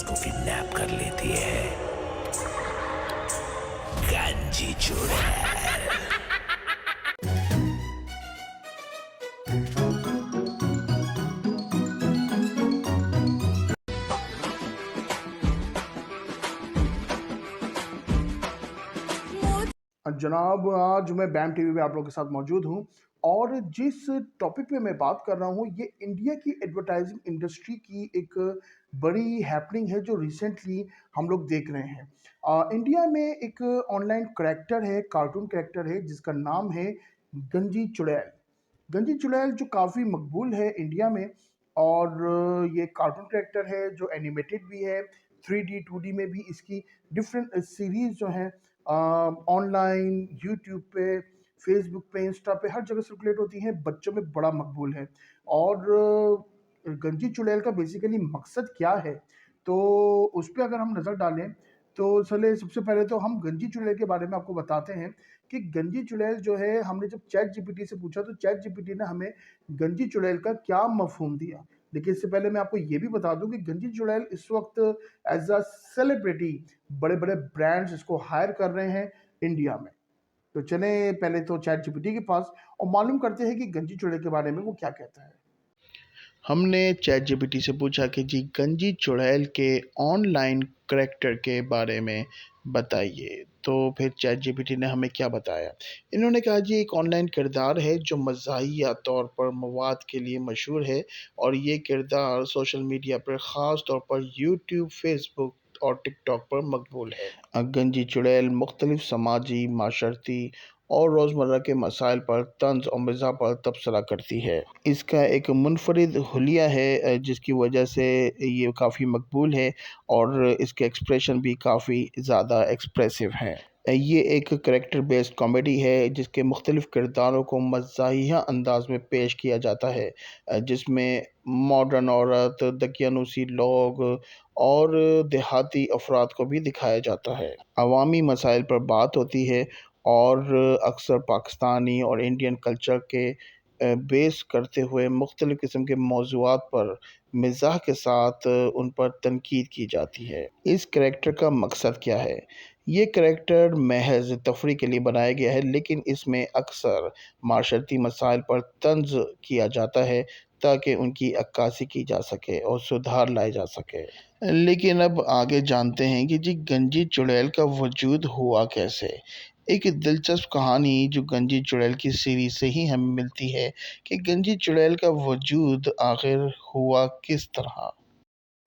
को किडनैप कर लेती है गंजी चुड़ैल। जनाब, आज मैं बैम टीवी में आप लोगों के साथ मौजूद हूँ और जिस टॉपिक पे मैं बात कर रहा हूँ ये इंडिया की एडवर्टाइजिंग इंडस्ट्री की एक बड़ी हैपनिंग है जो रिसेंटली हम लोग देख रहे हैं। इंडिया में एक ऑनलाइन करेक्टर है, कार्टून करेक्टर है जिसका नाम है गंजी चुड़ैल। गंजी चुड़ैल जो काफ़ी मकबूल है इंडिया में और ये कार्टून करेक्टर है जो एनिमेटेड भी है, 3D 2D में भी इसकी डिफरेंट सीरीज जो हैं ऑनलाइन यूट्यूब पे, फेसबुक पे, इंस्टा पे हर जगह सर्कुलेट होती हैं, बच्चों में बड़ा मकबूल है। और गंजी चुड़ैल का बेसिकली मकसद क्या है, तो उस पे अगर हम नज़र डालें तो चले सबसे पहले तो हम गंजी चुड़ैल के बारे में आपको बताते हैं कि गंजी चुड़ैल जो है, हमने जब चैट जीपीटी से पूछा तो चैट जीपीटी ने हमें गंजी चुड़ैल का क्या मफहूम दिया। देखिए, इससे पहले मैं आपको ये भी बता दूं कि गंजी चुड़ैल इस वक्त एज अ सेलिब्रिटी बड़े बड़े ब्रांड्स इसको हायर कर रहे हैं इंडिया में। तो चले पहले तो चैट जीपीटी के पास और मालूम करते हैं कि गंजी चुड़ैल के बारे में वो क्या कहता है। हमने चैट जीपीटी से पूछा कि जी गंजी चुड़ैल के ऑनलाइन करैक्टर के बारे में बताइए। तो फिर चैट जीपीटी ने हमें क्या बताया। इन्होंने कहा जी एक ऑनलाइन किरदार है जो मज़ाहिया तौर पर मवाद के लिए मशहूर है और ये किरदार सोशल मीडिया पर ख़ास तौर पर यूट्यूब, फेसबुक और टिकटॉक पर मकबूल है। गंजी चुड़ैल मुख्तलिफ समाजी, माशरती और रोज़मर्रा के मसाइल पर तंज़ और मिज़ाह पर तबसरा करती है। इसका एक मुनफ़रिद हुलिया है जिसकी वजह से ये काफ़ी मकबूल है और इसके एक्सप्रेशन भी काफ़ी ज़्यादा एक्सप्रेसिव हैं। ये एक करैक्टर बेस्ड कॉमेडी है जिसके मुख्तलिफ़ किरदारों को मज़ाहिया अंदाज़ में पेश किया जाता है, जिसमें मॉडर्न औरत, दकियानूसी लोग और देहाती अफ़राद को भी दिखाया जाता है। अवामी मसाइल पर बात होती है और अक्सर पाकिस्तानी और इंडियन कल्चर के बेस करते हुए मुख्तलिफ़ किस्म के मौज़ूआत पर मिज़ाह के साथ उन पर तनकीद की जाती है। इस करैक्टर का मकसद क्या है? ये करैक्टर महज़ तफरीह के लिए बनाया गया है, लेकिन इसमें अक्सर माशरती मसाइल पर तंज़ किया जाता है ताकि उनकी अक्कासी की जा सके और सुधार लाए जा सके। लेकिन अब आगे जानते हैं कि जी गंजी चुड़ैल का वजूद हुआ कैसे। एक दिलचस्प कहानी जो गंजी चुड़ैल की सीरीज से ही हमें मिलती है कि गंजी चुड़ैल का वजूद आखिर हुआ किस तरह।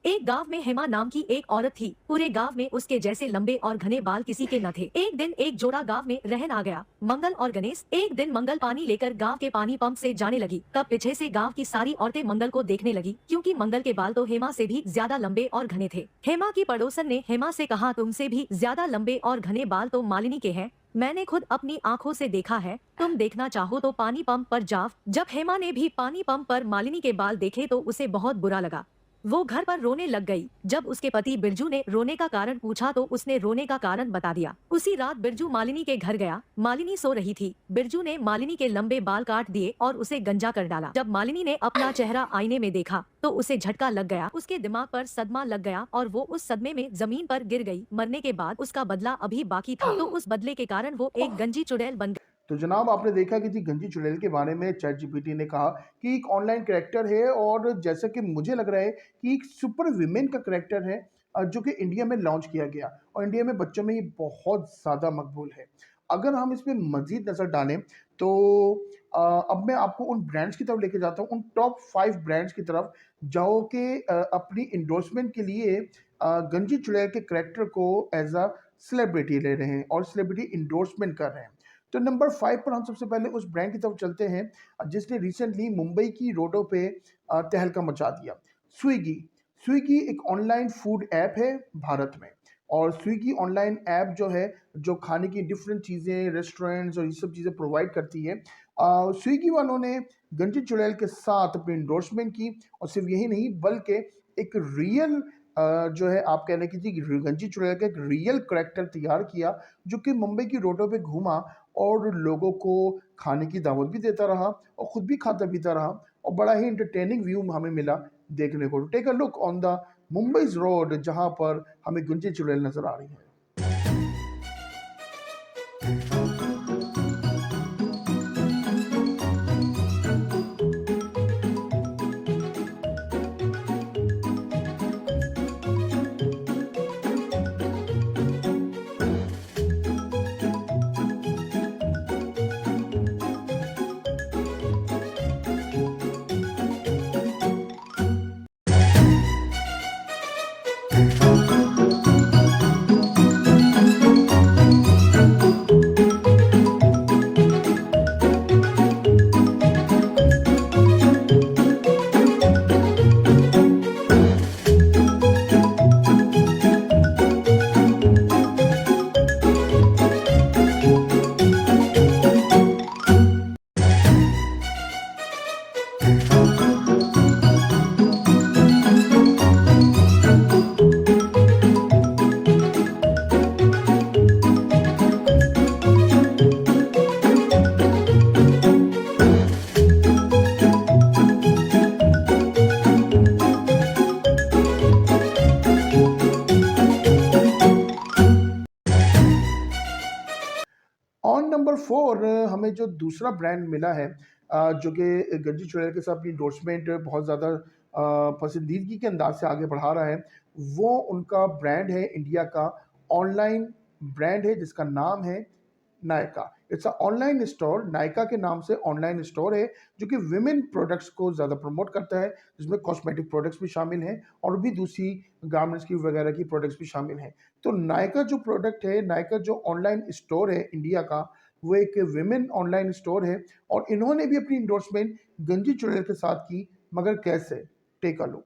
एक गांव में हेमा नाम की एक औरत थी। पूरे गांव में उसके जैसे लंबे और घने बाल किसी के न थे। एक दिन एक जोड़ा गांव में रहन आ गया, मंगल और गणेश। एक दिन मंगल पानी लेकर गांव के पानी पंप से जाने लगी, तब पीछे से गांव की सारी औरतें मंगल को देखने लगी, क्योंकि मंगल के बाल तो हेमा से भी ज्यादा लंबे और घने थे। हेमा की पड़ोसन ने हेमा से कहा, तुमसे भी ज्यादा लंबे और घने बाल तो मालिनी के हैं। मैंने खुद अपनी आंखों से देखा है, तुम देखना चाहो तो पानी पंप पर जाओ। जब हेमा ने भी पानी पंप पर मालिनी के बाल देखे तो उसे बहुत बुरा लगा। वो घर पर रोने लग गई। जब उसके पति बिरजू ने रोने का कारण पूछा तो उसने रोने का कारण बता दिया। उसी रात बिरजू मालिनी के घर गया। मालिनी सो रही थी। बिरजू ने मालिनी के लंबे बाल काट दिए और उसे गंजा कर डाला। जब मालिनी ने अपना चेहरा आईने में देखा तो उसे झटका लग गया, उसके दिमाग पर सदमा लग गया और वो उस सदमे में जमीन पर गिर गई। मरने के बाद उसका बदला अभी बाकी था, तो उस बदले के कारण वो एक गंजी चुड़ैल बन गई। तो जनाब, आपने देखा कि जी गंजी चुड़ैल के बारे में चैट जीपीटी ने कहा कि एक ऑनलाइन कैरेक्टर है और जैसा कि मुझे लग रहा है कि एक सुपर विमेन का कैरेक्टर है जो कि इंडिया में लॉन्च किया गया और इंडिया में बच्चों में ये बहुत ज़्यादा मकबूल है। अगर हम इस पे मज़ीद नज़र डालें तो अब मैं आपको उन ब्रांड्स की तरफ लेके जाता हूँ, उन टॉप 5 ब्रांड्स की तरफ जो कि अपनी इंडोर्समेंट के लिए गंजी चुड़ैल के कैरेक्टर को एज अ सेलिब्रिटी ले रहे हैं और सेलिब्रिटी इंडोर्समेंट कर रहे हैं। तो नंबर 5 पर हम सबसे पहले उस ब्रांड की तरफ चलते हैं जिसने रिसेंटली मुंबई की रोडों पे तहलका मचा दिया। स्विगी। स्विगी एक ऑनलाइन फूड ऐप है भारत में और स्विगी ऑनलाइन ऐप जो है, जो खाने की डिफरेंट चीज़ें, रेस्टोरेंट्स और ये सब चीज़ें प्रोवाइड करती है। स्विगी वालों ने गंजी चुड़ैल के साथ अपनी इंडोर्समेंट की और सिर्फ यही नहीं बल्कि एक रियल जो है, आप कह लें कि जी गंजी चुड़ैल का एक रियल करेक्टर तैयार किया जो कि मुंबई की रोडों पे घूमा और लोगों को खाने की दावत भी देता रहा और खुद भी खाता पीता रहा और बड़ा ही इंटरटेनिंग व्यू हमें मिला देखने को। Take a look on the Mumbai road, जहां पर हमें गंजी चुड़ैल नजर आ रही है। ऑन नंबर 4 हमें जो दूसरा ब्रांड मिला है, जो कि गंजी चुड़ैल के साथ अपनी एंडोर्समेंट बहुत ज़्यादा पसंदीदगी के अंदाज से आगे बढ़ा रहा है। वो उनका ब्रांड है, इंडिया का ऑनलाइन ब्रांड है जिसका नाम है Nykaa. It's a online store, Nykaa के नाम से ऑनलाइन स्टोर है जो कि विमेन प्रोडक्ट्स को ज़्यादा प्रमोट करता है, जिसमें कॉस्मेटिक प्रोडक्ट्स भी शामिल हैं और भी दूसरी गारमेंट्स की वगैरह की प्रोडक्ट्स भी शामिल हैं। तो नायका जो प्रोडक्ट है, नायका जो ऑनलाइन स्टोर है इंडिया का, वो एक विमेन ऑनलाइन स्टोर है और इन्होंने भी अपनी इंडोर्समेंट गंजी चुड़ैल के साथ की, मगर कैसे? Take a look.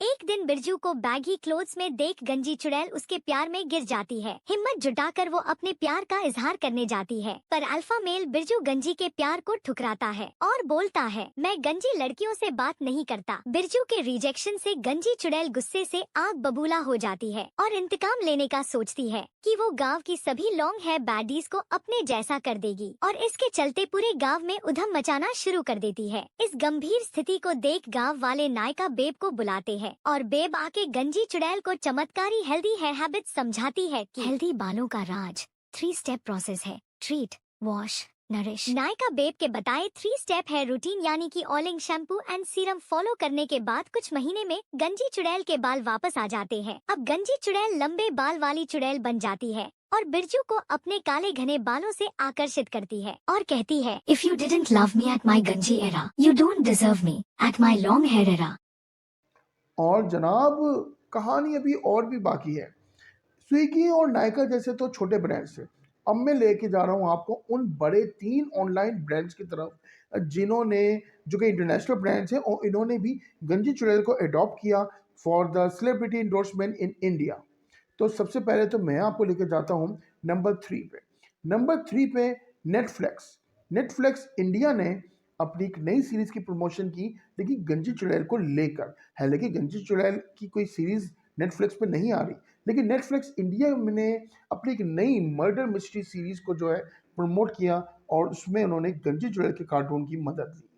एक दिन बिरजू को बैगी क्लोथ्स में देख गंजी चुड़ैल उसके प्यार में गिर जाती है। हिम्मत जुटाकर वो अपने प्यार का इजहार करने जाती है, पर अल्फा मेल बिरजू गंजी के प्यार को ठुकराता है और बोलता है, मैं गंजी लड़कियों से बात नहीं करता। बिरजू के रिजेक्शन से गंजी चुड़ैल गुस्से से आग बबूला हो जाती है और इंतकाम लेने का सोचती है कि वो गांव की सभी लॉन्ग हेयर बैडीज को अपने जैसा कर देगी और इसके चलते पूरे गांव में उधम मचाना शुरू कर देती है। इस गंभीर स्थिति को देख गांव वाले नायका बेब को बुलाते हैं और बेब आके गंजी चुड़ैल को चमत्कारी हेल्दी हेयर हैबिट समझाती है कि हेल्दी बालों का राज 3 स्टेप प्रोसेस है, treat, wash, nourish. Nykaa babe के बताए 3 स्टेप हेयर रूटीन यानी कि oiling, shampoo and serum follow करने के बाद कुछ महीने में गंजी चुड़ैल के बाल वापस आ जाते हैं। अब गंजी चुड़ैल लंबे बाल वाली चुड़ैल बन जाती है और बिरजू को अपने काले घने बालों से आकर्षित करती है और कहती है, if you didn't love me at my गंजी era, you don't deserve me at my long hair era. और जनाब, कहानी अभी और भी बाकी है। स्विगी और नायका जैसे तो छोटे ब्रांड्स हैं, अब मैं लेके जा रहा हूँ आपको उन बड़े 3 ऑनलाइन ब्रांड्स की तरफ जिन्होंने, जो कि इंटरनेशनल ब्रांड्स हैं और इन्होंने भी गंजी चुड़ैल को अडॉप्ट किया for the celebrity endorsement in India. तो सबसे पहले तो मैं आपको लेके जाता हूँ नंबर 3 पे। नंबर 3 पे नेटफ्लिक्स। नेटफ्लिक्स इंडिया ने अपनी एक नई सीरीज की प्रमोशन की, लेकिन गंजी चुड़ैल को लेकर। हालांकि गंजी चुड़ैल की कोई सीरीज नेटफ्लिक्स पे नहीं आ रही, लेकिन नेटफ्लिक्स इंडिया ने अपनी एक नई मर्डर मिस्ट्री सीरीज को जो है प्रमोट किया और उसमें उन्होंने गंजी चुड़ैल के कार्टून की मदद ली।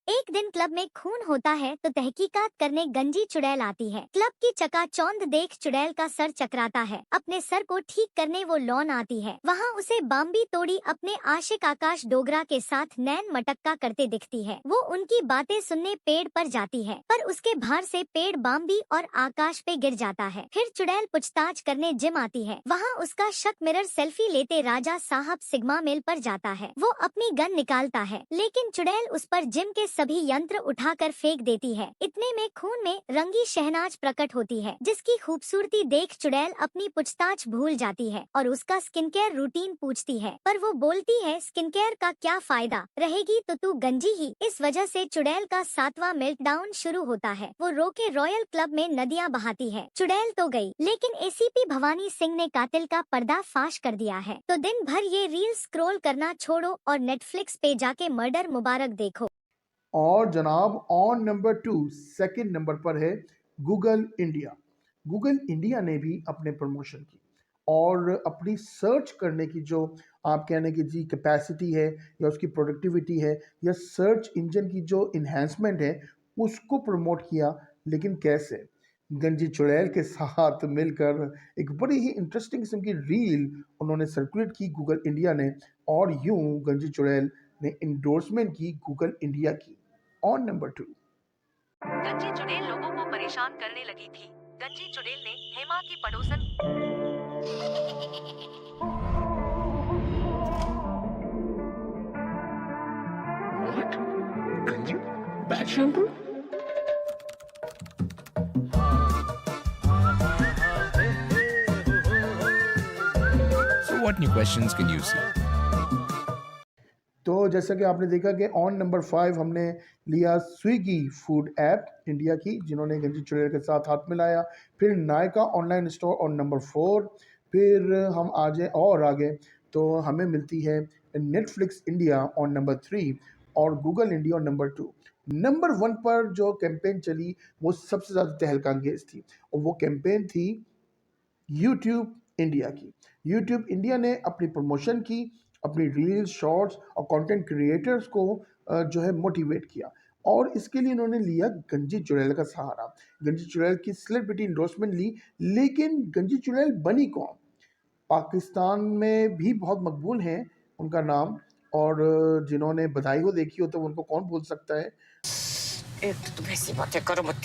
एक दिन क्लब में खून होता है तो तहकीकात करने गंजी चुड़ैल आती है। क्लब की चकाचौंध देख चुड़ैल का सर चकराता है। अपने सर को ठीक करने वो लॉन आती है। वहाँ उसे बाम्बी तोड़ी अपने आशिक आकाश डोगरा के साथ नैन मटक्का करते दिखती है। वो उनकी बातें सुनने पेड़ पर जाती है, पर उसके भार से पेड़ बाम्बी और आकाश पे गिर जाता है। फिर चुड़ैल पूछताछ करने जिम आती है। वहाँ उसका शक मिरर सेल्फी लेते राजा साहब सिग्मा मिल पर जाता है। वो अपनी गन निकालता है, लेकिन चुड़ैल उस पर जिम के सभी यंत्र उठाकर फेंक देती है। इतने में खून में रंगी शहनाज प्रकट होती है, जिसकी खूबसूरती देख चुड़ैल अपनी पूछताछ भूल जाती है और उसका स्किन केयर रूटीन पूछती है, पर वो बोलती है स्किन केयर का क्या फायदा, रहेगी तो तू गंजी ही। इस वजह से चुड़ैल का 7वां मेल्टडाउन शुरू होता है। वो रो के रॉयल क्लब में नदियां बहाती है। चुड़ैल तो गई, लेकिन एसीपी भवानी सिंह ने कातिल का पर्दाफाश कर दिया है। तो दिन भर ये रील स्क्रॉल करना छोड़ो और नेटफ्लिक्स पे जाके मर्डर मुबारक देखो। और जनाब, ऑन नंबर 2 सेकंड नंबर पर है गूगल इंडिया। गूगल इंडिया ने भी अपने प्रमोशन की और अपनी सर्च करने की जो आप कहने की जी कैपेसिटी है या उसकी प्रोडक्टिविटी है या सर्च इंजन की जो इन्हेंसमेंट है उसको प्रमोट किया। लेकिन कैसे? गंजी चुड़ैल के साथ मिलकर एक बड़ी ही इंटरेस्टिंग किस्म की रील उन्होंने सर्कुलेट की गूगल इंडिया ने, और यूं गंजी चुड़ैल ने इंडोर्समेंट की गूगल इंडिया की। On number 2। गंजी चुड़ैल लोगों को परेशान करने लगी थी। गंजी चुड़ैल ने हेमा की पड़ोसन bad shampoo. So what new questions can you see? तो जैसा कि आपने देखा कि ऑन नंबर 5 हमने लिया स्विगी फूड ऐप इंडिया की, जिन्होंने गंजी चुड़ैल के साथ हाथ मिलाया। फिर Nykaa online store on number 4। फिर हम आ जाए और आगे तो हमें मिलती है नेटफ्लिक्स इंडिया ऑन नंबर 3 और Google India on number 2। Number 1 पर जो कैंपेन चली वो सबसे ज़्यादा तहलका अंगेज थी, और वो कैंपेन थी यूट्यूब इंडिया की। यूट्यूब इंडिया ने अपनी प्रमोशन की, अपनी रील्स, शॉर्ट्स और कंटेंट क्रिएटर्स को जो है मोटिवेट किया, और इसके लिए इन्होंने लिया गंजी चुड़ैल का सहारा। गंजी चुड़ैल की सेलिब्रिटी इंडोर्समेंट ली, लेकिन गंजी चुड़ैल बनी कौन? पाकिस्तान में भी बहुत मकबूल हैं उनका नाम, और जिन्होंने बधाई हो देखी हो तो उनको कौन भूल सकता है। एक तो तुम ऐसी बातें करो मत,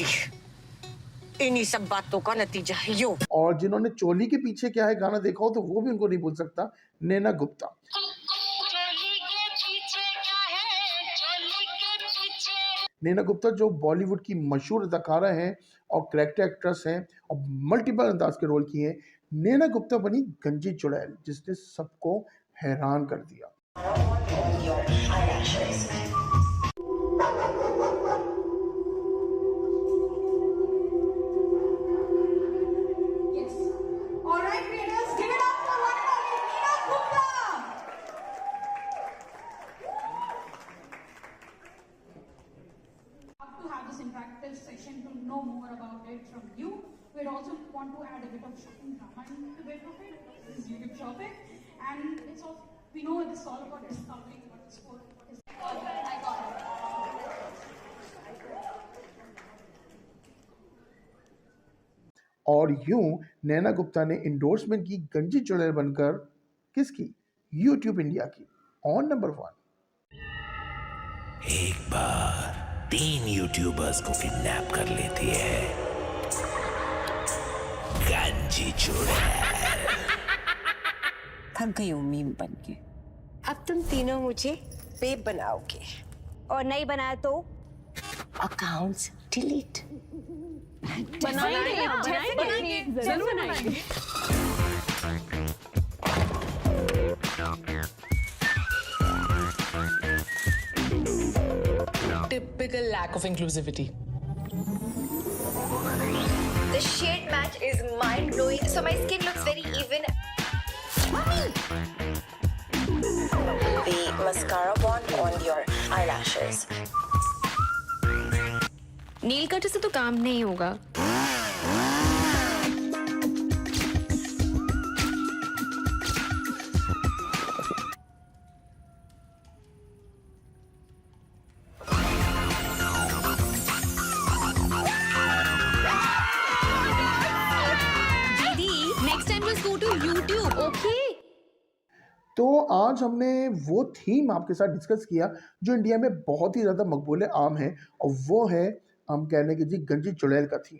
इन्हीं सब बातों का नतीजा है यो। और जिन्होंने चोली के पीछे क्या है गाना देखा हो तो वो भी उनको नहीं भूल सकता, नैना गुप्ता। नैना गुप्ता जो बॉलीवुड की मशहूर अदाकारा हैं और कैरेक्टर एक्ट्रेस हैं और मल्टीपल अंदाज के रोल किए हैं। नैना गुप्ता बनी गंजी चुड़ैल, जिसने सबको हैरान कर दिया। interactive session to know more about it from you. We'd also want to add a bit of shopping drama into it of it. This is YouTube shopping, and it's all we know this is all about discovering what is for. What is I got it. और यूं नैना गुप्ता ने endorsement की गंजी चुड़ैल बनकर किसकी? YouTube India की। On number 1। एक बार 3 यूट्यूबर्स को किडनैप कर लेती है गंजी चुड़ैल। थक गई हूँ मीम बन के। अब तुम तीनों मुझे बेब बनाओगे, और नहीं बनाया तो अकाउंट्स डिलीट। बनाएंगे, जरूर बनाएंगे। Typical lack of inclusivity. The shade match is mind-blowing, so my skin looks very even. The mascara bond on your eyelashes. Nail cutter से तो काम नहीं होगा। दीदी, next time just go to YouTube, okay? तो आज हमने वो थीम आपके साथ डिस्कस किया जो इंडिया में बहुत ही ज़्यादा मकबूल आम है, और वो है हम कहने की जी गंजी चुड़ैल का थीम।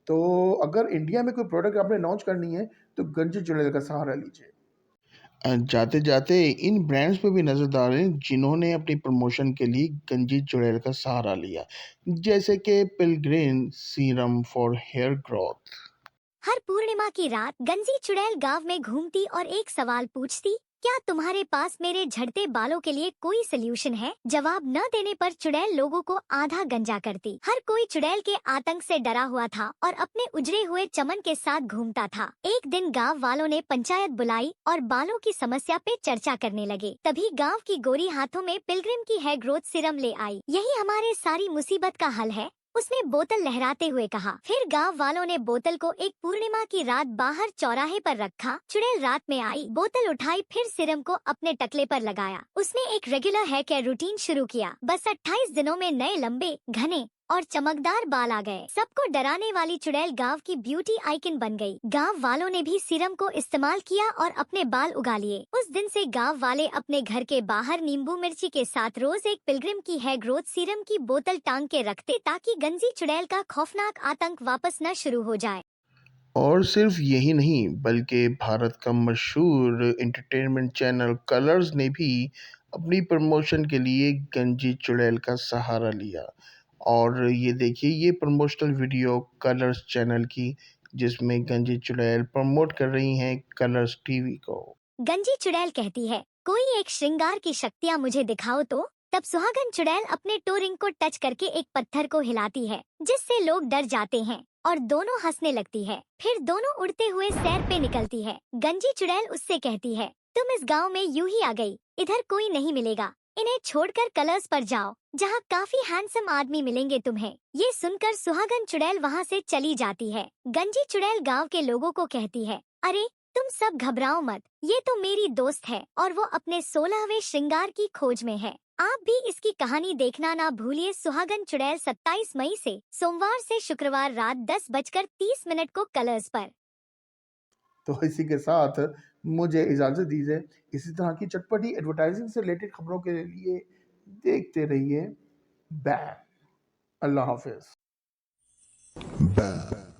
तो अगर इंडिया में कोई प्रोडक्ट आपने लॉन्च करनी है तो गंजी चुड़ैल का सहारा लीजिए। जाते जाते इन ब्रांड्स पे भी नज़र डालें जिन्होंने अपनी प्रमोशन के लिए गंजी चुड़ैल का सहारा लिया, जैसे कि Pilgrim serum for hair growth. हर पूर्णिमा की रात गंजी चुड़ैल गांव में घूमती और एक सवाल पूछती, क्या तुम्हारे पास मेरे झड़ते बालों के लिए कोई सलूशन है? जवाब न देने पर चुड़ैल लोगों को आधा गंजा करती। हर कोई चुड़ैल के आतंक से डरा हुआ था और अपने उजड़े हुए चमन के साथ घूमता था। एक दिन गांव वालों ने पंचायत बुलाई और बालों की समस्या पे चर्चा करने लगे। तभी गांव की गोरी हाथों में पिलग्रिम की हेयर ग्रोथ सीरम ले आई। यही हमारे सारी मुसीबत का हल है, उसने बोतल लहराते हुए कहा। फिर गांव वालों ने बोतल को एक पूर्णिमा की रात बाहर चौराहे पर रखा। चुड़ैल रात में आई, बोतल उठाई, फिर सीरम को अपने टकले पर लगाया। उसने एक रेगुलर हेयर केयर रूटीन शुरू किया। बस 28 दिनों में नए लंबे, घने और चमकदार बाल आ गए। सबको डराने वाली चुड़ैल गांव की ब्यूटी आइकन बन गई। गांव वालों ने भी सीरम को इस्तेमाल किया और अपने बाल उगा लिए। उस दिन से गांव वाले अपने घर के बाहर नींबू मिर्ची के साथ रोज एक पिलग्रिम की हेयर ग्रोथ सीरम की बोतल टांग के रखते ताकि गंजी चुड़ैल का खौफनाक आतंक वापस न शुरू हो जाए। और सिर्फ यही नहीं बल्कि भारत का मशहूर एंटरटेनमेंट चैनल कलर्स ने भी अपनी प्रमोशन के लिए गंजी चुड़ैल का सहारा लिया। और ये देखिए ये प्रमोशनल वीडियो कलर्स चैनल की, जिसमें गंजी चुड़ैल प्रमोट कर रही हैं कलर्स टीवी को। गंजी चुड़ैल कहती है, कोई एक श्रृंगार की शक्तियाँ मुझे दिखाओ तो। तब सुहागन चुड़ैल अपने टोरिंग को टच करके एक पत्थर को हिलाती है, जिससे लोग डर जाते हैं और दोनों हंसने लगती है। फिर दोनों उड़ते हुए सैर पे निकलती है। गंजी चुड़ैल उससे कहती है, तुम इस गांव में यूं ही आ गई, इधर कोई नहीं मिलेगा, इन्हें छोड़कर कलर्स पर जाओ, जहाँ काफी हैंडसम आदमी मिलेंगे तुम्हें। ये सुनकर सुहागन चुड़ैल वहाँ से चली जाती है। गंजी चुड़ैल गांव के लोगों को कहती है, अरे तुम सब घबराओ मत, ये तो मेरी दोस्त है और वो अपने 16वें श्रृंगार की खोज में है। आप भी इसकी कहानी देखना ना भूलिए। सुहागन चुड़ैल 27 मई से सोमवार से शुक्रवार रात 10:30 को कलर्स पर। तो इसी के साथ मुझे इजाज़त दीजिए। इसी तरह की चटपटी एडवर्टाइजिंग से रिलेटेड खबरों के लिए देखते रहिए बैम। अल्लाह हाफिज़। Bam.